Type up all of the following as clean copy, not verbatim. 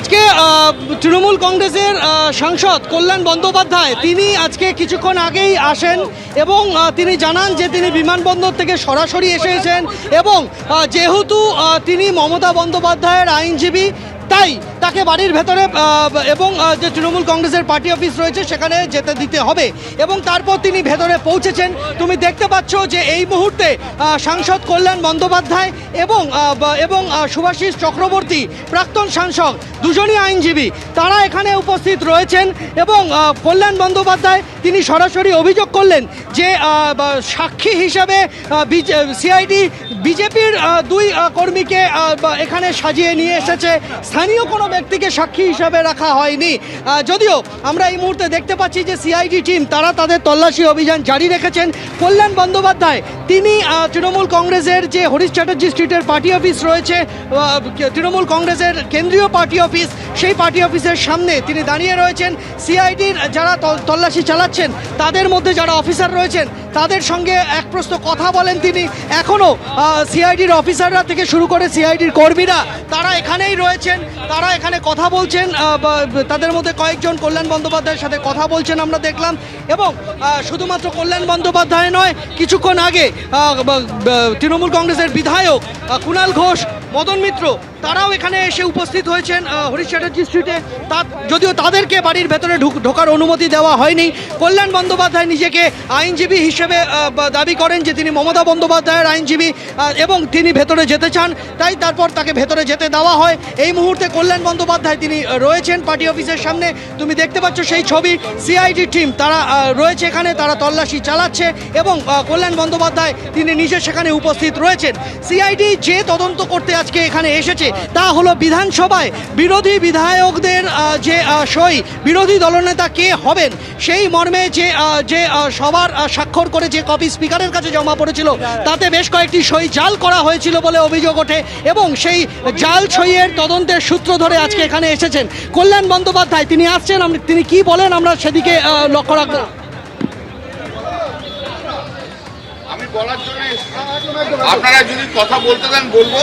আজকে তৃণমূল কংগ্রেসের সাংসদ কল্যাণ বন্দ্যোপাধ্যায় তিনি আজকে কিছুক্ষণ আগেই আসেন এবং তিনি জানান যে তিনি বিমানবন্দর থেকে সরাসরি এসেছেন এবং যেহেতু তিনি মমতা বন্দ্যোপাধ্যায়ের আইনজীবী তাই তাকে বাড়ির ভেতরে এবং যে তৃণমূল কংগ্রেসের পার্টি অফিস রয়েছে সেখানে যেতে দিতে হবে এবং তারপর তিনি ভেতরে পৌঁছেছেন। তুমি দেখতে পাচ্ছ যে এই মুহূর্তে সাংসদ কল্যাণ বন্দ্যোপাধ্যায় এবং শুভাশিস চক্রবর্তী প্রাক্তন সাংসদ দুজনই আইনজীবী তারা এখানে উপস্থিত রয়েছেন এবং কল্যাণ বন্দ্যোপাধ্যায় তিনি সরাসরি অভিযোগ করলেন যে সাক্ষী হিসাবে সিআইডি বিজেপির দুই কর্মীকে এখানে সাজিয়ে নিয়ে এসেছে, স্থানীয় কোনো ব্যক্তিকে সাক্ষী হিসাবে রাখা হয়নি। যদিও আমরা এই মুহূর্তে দেখতে পাচ্ছি যে সিআইডি টিম তারা তাদের তল্লাশি অভিযান জারি রেখেছেন। কল্যাণ বন্দ্যোপাধ্যায় তিনি তৃণমূল কংগ্রেসের যে হরিশ চ্যাটার্জি স্ট্রিটের পার্টি অফিস রয়েছে, তৃণমূল কংগ্রেসের কেন্দ্রীয় পার্টি অফিস, সেই পার্টি অফিসের সামনে তিনি দাঁড়িয়ে রয়েছেন। সিআইডির যারা তল্লাশি চালাচ্ছেন তাদের মধ্যে যারা অফিসার রয়েছেন তাদের সঙ্গে এক প্রশ্ন কথা বলেন তিনি। এখনও সিআইডির অফিসাররা থেকে শুরু করে সিআইডির কর্মীরা তারা এখানেই রয়েছেন, তারা এখানে কথা বলছেন। তাদের মধ্যে কয়েকজন কল্যাণ বন্দ্যোপাধ্যায়ের সাথে কথা বলছেন আমরা দেখলাম এবং শুধুমাত্র কল্যাণ বন্দ্যোপাধ্যায় নয়, কিছুক্ষণ আগে তৃণমূল কংগ্রেসের বিধায়ক কুণাল ঘোষ, মদন মিত্র তারাও এখানে এসে উপস্থিত হয়েছেন হরিশ চ্যাটার্জি স্ট্রিটে। যদিও তাদেরকে বাড়ির ভেতরে ঢোকার অনুমতি দেওয়া হয়নি। কল্যাণ বন্দ্যোপাধ্যায় নিজেকে আইনজীবী হিসেবে দাবি করেন যে তিনি মমতা বন্দ্যোপাধ্যায়ের আইনজীবী এবং তিনি ভেতরে যেতে চান, তাই তারপর তাকে ভেতরে যেতে দেওয়া হয়। এই মুহূর্তে কল্যাণ বন্দ্যোপাধ্যায় তিনি রয়েছেন পার্টি অফিসের সামনে। তুমি দেখতে পাচ্ছ সেই ছবি, সিআইডি টিম তারা রয়েছে এখানে, তারা তল্লাশি চালাচ্ছে এবং কল্যাণ বন্দ্যোপাধ্যায় তিনি নিজে সেখানে উপস্থিত রয়েছেন। সিআইডি যে তদন্ত করতে আজকে এখানে এসেছে তা হলো বিধানসভায় বিরোধী বিধায়কদের যে সই, বিরোধী দলনেতা কে হবেন সেই মর্মে যে সবার স্বাক্ষর করে যে কপি স্পিকারের কাছে জমা পড়েছিল তাতে বেশ কয়েকটি সই জাল করা হয়েছিল বলে অভিযোগ ওঠে এবং সেই জাল সইয়ের তদন্তের সূত্র ধরে আজকে এখানে এসেছেন কল্যাণ বন্দ্যোপাধ্যায়। তিনি আসছেন, তিনি কি বলেন আমরা সেদিকে লক্ষ্য রাখবো। আপনারা যদি কথা বলতে দেন বলবো,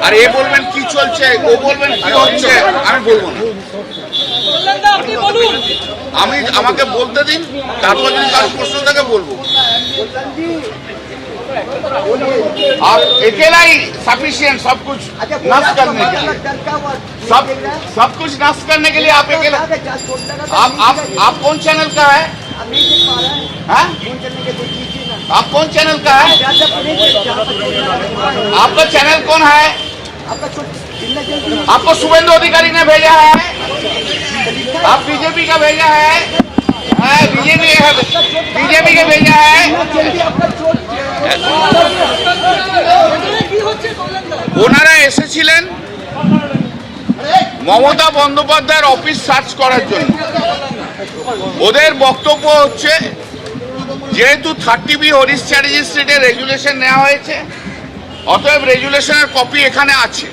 আর এ বলবেন কি চলছে, ও বলবেন কি হচ্ছে, আমি বলবো না। আমাকে বলতে দিন, তারপর যদি কারো প্রশ্ন থাকে বলবো। आप अकेला ही सफिशिएंट सब कुछ नष्ट करने के लिए, सब कुछ नष्ट करने के लिए आप अकेला। आप कौन चैनल का है? आप कौन चैनल का है? आपका चैनल कौन है? आपको शुभेंदु अधिकारी ने भेजा है? आप बीजेपी का भेजा है? बीजेपी का भेजा है। ওনারা এসেছিলেন মমতা বন্দ্যোপাধ্যায়ের অফিস সার্চ করার জন্য। ওদের বক্তব্য হচ্ছে যেহেতু 30B হরিশ চ্যাটার্জি স্ট্রিটে রেজুলেশন নেওয়া হয়েছে, অতএব রেজুলেশনের কপি এখানে আছে,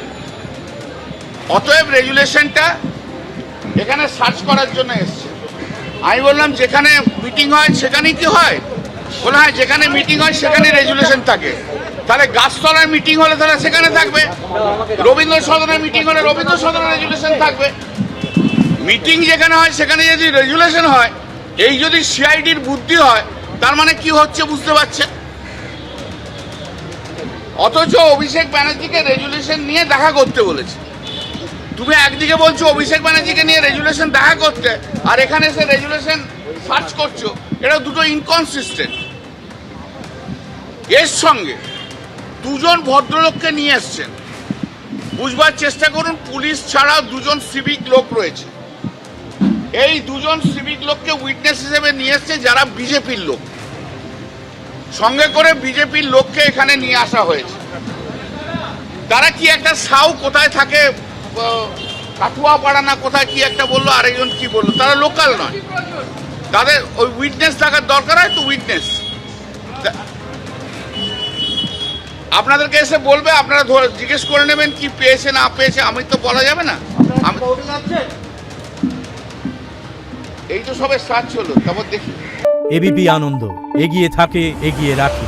অতএব রেজুলেশনটা এখানে সার্চ করার জন্য এসছে। আমি বললাম যেখানে মিটিং হয় সেখানেই কি হয়? বলে হ্যাঁ, যেখানে মিটিং হয় সেখানে রেজুলেশন থাকে। তাহলে গাছতলার মিটিং হলে তাহলে সেখানে থাকবে, রবীন্দ্র সদনের মিটিং হলে রবীন্দ্র সদনের রেজুলেশন থাকবে। মিটিং যেখানে হয় সেখানে যদি রেজুলেশন হয়, এই যদি সিআইডির বুদ্ধি হয় তার মানে কি হচ্ছে বুঝতে পারছেন? অথচ অভিষেক ব্যানার্জিকে রেজুলেশন নিয়ে দেখা করতে বলেছে। তুমি একদিকে বলছো অভিষেক ব্যানার্জিকে নিয়ে রেজুলেশন দেখা করতে, আর এখানে এসে রেজুলেশন সার্চ করছো, এটা দুটো ইনকনসিস্টেন্ট। এর সঙ্গে দুজন ভদ্রলোককে নিয়ে এসছেন, বুঝবার চেষ্টা করুন। পুলিশ ছাড়াও দুজন সিভিক লোক রয়েছে। এই দুজন সিভিক লোককে উইটনেস হিসেবে নিয়ে এসছে যারা বিজেপির লোক, সঙ্গে করে বিজেপির লোককে এখানে নিয়ে আসা হয়েছে। তারা কি একটা সাউ কোথায় থাকে, কাঠুয়া পাড়া না কোথায় কি একটা বললো, আরেকজন কি বললো, তারা লোকাল নয়, তাদের ওই উইটনেস থাকার দরকার হয়। তো উইটনেস আপনাদেরকে এসে বলবে, আপনারা জিজ্ঞেস করে নেবেন কি পেয়েছে না পেয়েছে, আমি তো বলা যাবে না। এই তো সবে সার্চ হলো, তারপর দেখি। এবিপি আনন্দ, এগিয়ে থাকে, এগিয়ে রাখে।